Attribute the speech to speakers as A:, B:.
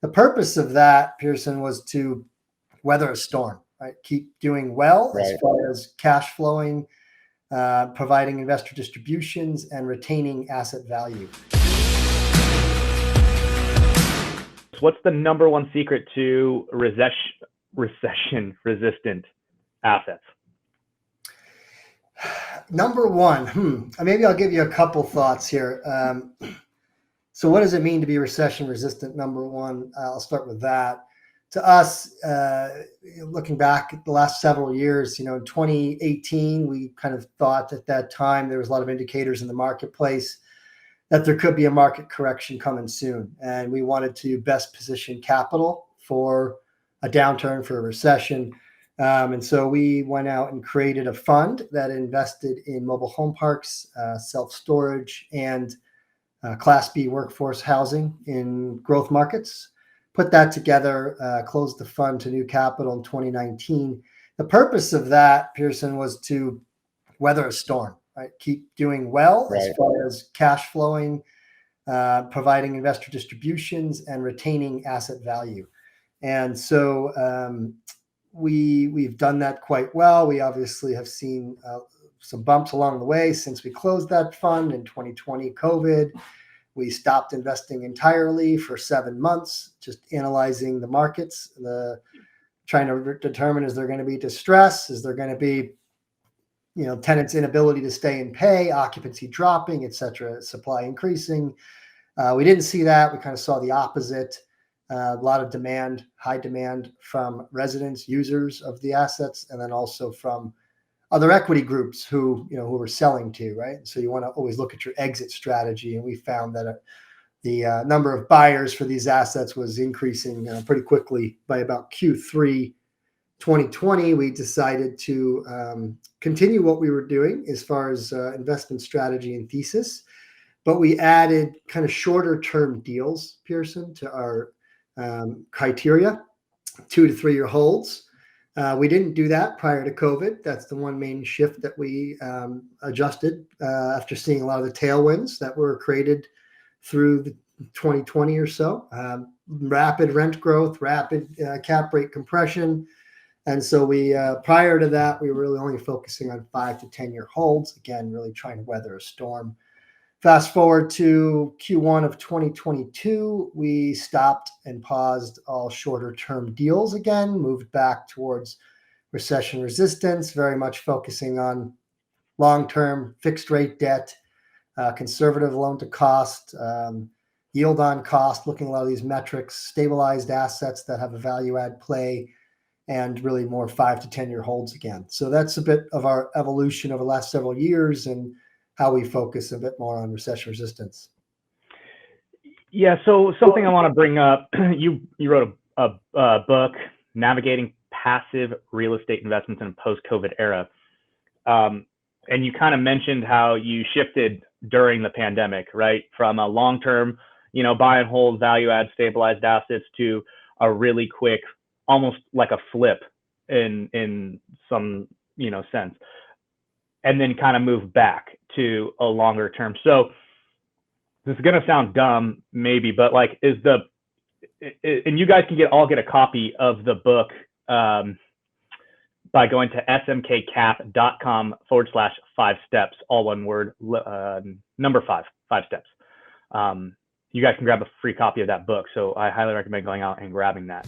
A: The purpose of that, Pearson, was to weather a storm, right? Keep doing well as far as cash flowing, providing investor distributions, and retaining asset value.
B: What's the number one secret to recession-resistant assets?
A: Number one, maybe I'll give you a couple thoughts here. So what does it mean to be recession resistant? Number one, I'll start with that. To us, looking back at the last several years, in 2018, we kind of thought at that time there was a lot of indicators in the marketplace that there could be a market correction coming soon. And we wanted to best position capital for a downturn, for a recession. And so we went out and created a fund that invested in mobile home parks, self-storage, and Class B workforce housing in growth markets. Put that together, closed the fund to new capital in 2019. The purpose of that, Pearson, was to weather a storm, right? Keep doing well as far as cash flowing, providing investor distributions, and retaining asset value. And so we've done that quite well. We obviously have seen some bumps along the way since we closed that fund in 2020, COVID. We stopped investing entirely for 7 months, just analyzing the markets, trying to determine, is there going to be distress? Is there going to be, tenants' inability to stay and pay, occupancy dropping, et cetera, supply increasing? We didn't see that. We kind of saw the opposite. A lot of demand, high demand from residents, users of the assets, and then also from other equity groups who were selling to, right? So you want to always look at your exit strategy. And we found that the number of buyers for these assets was increasing pretty quickly. By about Q3 2020, we decided to continue what we were doing as far as investment strategy and thesis, but we added kind of shorter term deals, Pearson, to our criteria, 2 to 3 year holds. We didn't do that prior to COVID. That's the one main shift that we adjusted after seeing a lot of the tailwinds that were created through the 2020 or so. Rapid rent growth, rapid cap rate compression. And so we, prior to that, we were really only focusing on 5 to 10 year holds. Again, really trying to weather a storm. Fast forward to Q1 of 2022, we stopped and paused all shorter term deals again, moved back towards recession resistance, very much focusing on long-term fixed rate debt, conservative loan to cost, yield on cost, looking at a lot of these metrics, stabilized assets that have a value add play, and really more 5 to 10 year holds again. So that's a bit of our evolution over the last several years and how we focus a bit more on recession resistance.
B: Yeah, so something I want to bring up, you wrote a book, Navigating Passive Real Estate Investments in a Post-COVID Era. And you kind of mentioned how you shifted during the pandemic, right? From a long-term, buy and hold, value add, stabilized assets to a really quick, almost like a flip in some, sense. And then kind of move back to a longer term. So this is going to sound dumb, maybe, but and you guys can all get a copy of the book by going to smkcap.com/5 steps, all one word, number 5 steps. You guys can grab a free copy of that book. So I highly recommend going out and grabbing that.